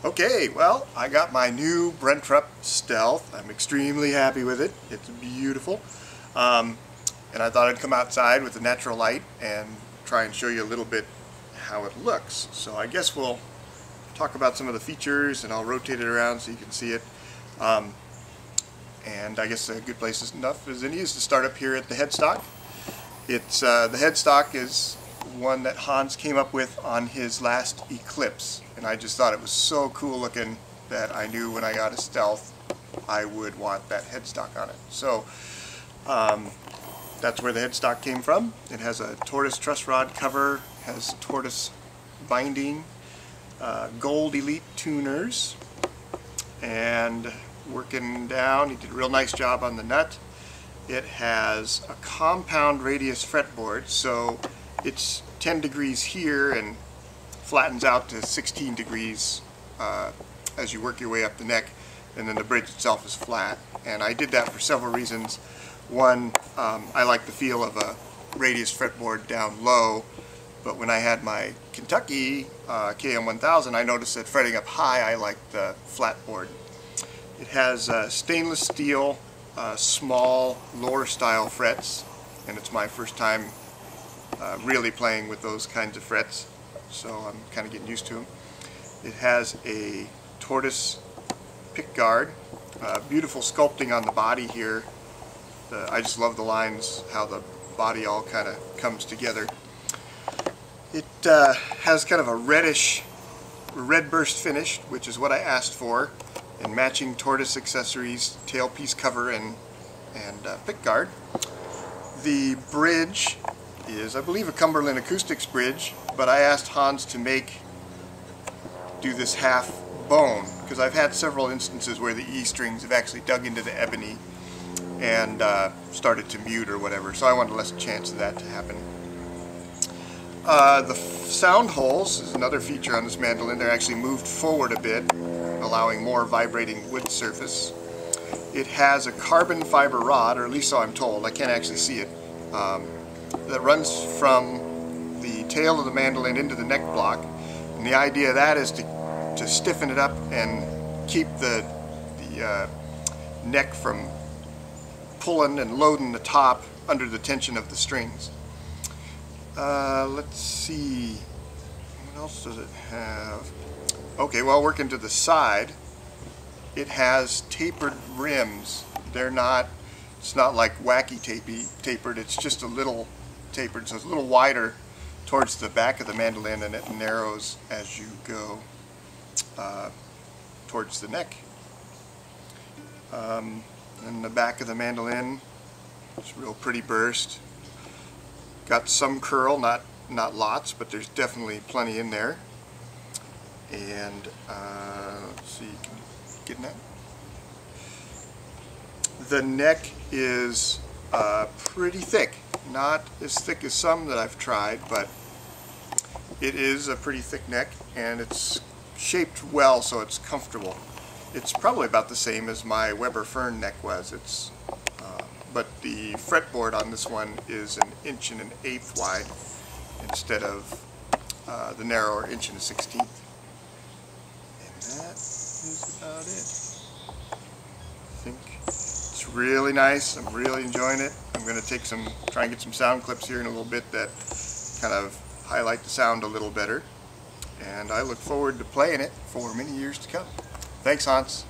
Okay, well, I got my new Brentrup Stealth. I'm extremely happy with it. It's beautiful. And I thought I'd come outside with the natural light and try and show you a little bit how it looks. So I guess we'll talk about some of the features, and I'll rotate it around so you can see it. And I guess a good place enough as any is to start up here at the headstock. It's the headstock is one that Hans came up with on his last Eclipse, and I just thought it was so cool looking that I knew when I got a Stealth I would want that headstock on it. So that's where the headstock came from. It has a tortoise truss rod cover, has tortoise binding, gold elite tuners, and working down, he did a real nice job on the nut. It has a compound radius fretboard, so it's 10 degrees here and flattens out to 16 degrees as you work your way up the neck, and then the bridge itself is flat. And I did that for several reasons. One, I like the feel of a radius fretboard down low, but when I had my Kentucky KM1000, I noticed that fretting up high I liked the flat board. It has stainless steel small lower style frets, and it's my first time really playing with those kinds of frets, so I'm kind of getting used to them. It has a tortoise pick guard, beautiful sculpting on the body here. I just love the lines, how the body all kind of comes together. It has kind of a reddish red burst finish, which is what I asked for, and matching tortoise accessories, tailpiece cover and pick guard. The bridge is, I believe, a Cumberland Acoustics bridge, but I asked Hans to do this half bone, because I've had several instances where the E strings have actually dug into the ebony and started to mute or whatever, so I wanted less chance of that to happen. The sound holes is another feature on this mandolin. They're actually moved forward a bit, allowing more vibrating wood surface. It has a carbon fiber rod, or at least so I'm told, I can't actually see it, that runs from the tail of the mandolin into the neck block, and the idea of that is to stiffen it up and keep the neck from pulling and loading the top under the tension of the strings. Let's see, what else does it have? Okay, well, working to the side, it has tapered rims. It's not like wacky tapered, it's just a little tapered, so it's a little wider towards the back of the mandolin, and it narrows as you go towards the neck. And the back of the mandolin, it's a real pretty burst. Got some curl, not lots, but there's definitely plenty in there. And let's see, getting that? The neck is pretty thick. Not as thick as some that I've tried, but it is a pretty thick neck, and it's shaped well, so it's comfortable. It's probably about the same as my Weber Fern neck was. But the fretboard on this one is 1 1/8 wide instead of the narrower 1 1/16. And that is about it. I think it's really nice. I'm really enjoying it. I'm going to try and get some sound clips here in a little bit that kind of highlight the sound a little better. And I look forward to playing it for many years to come. Thanks, Hans.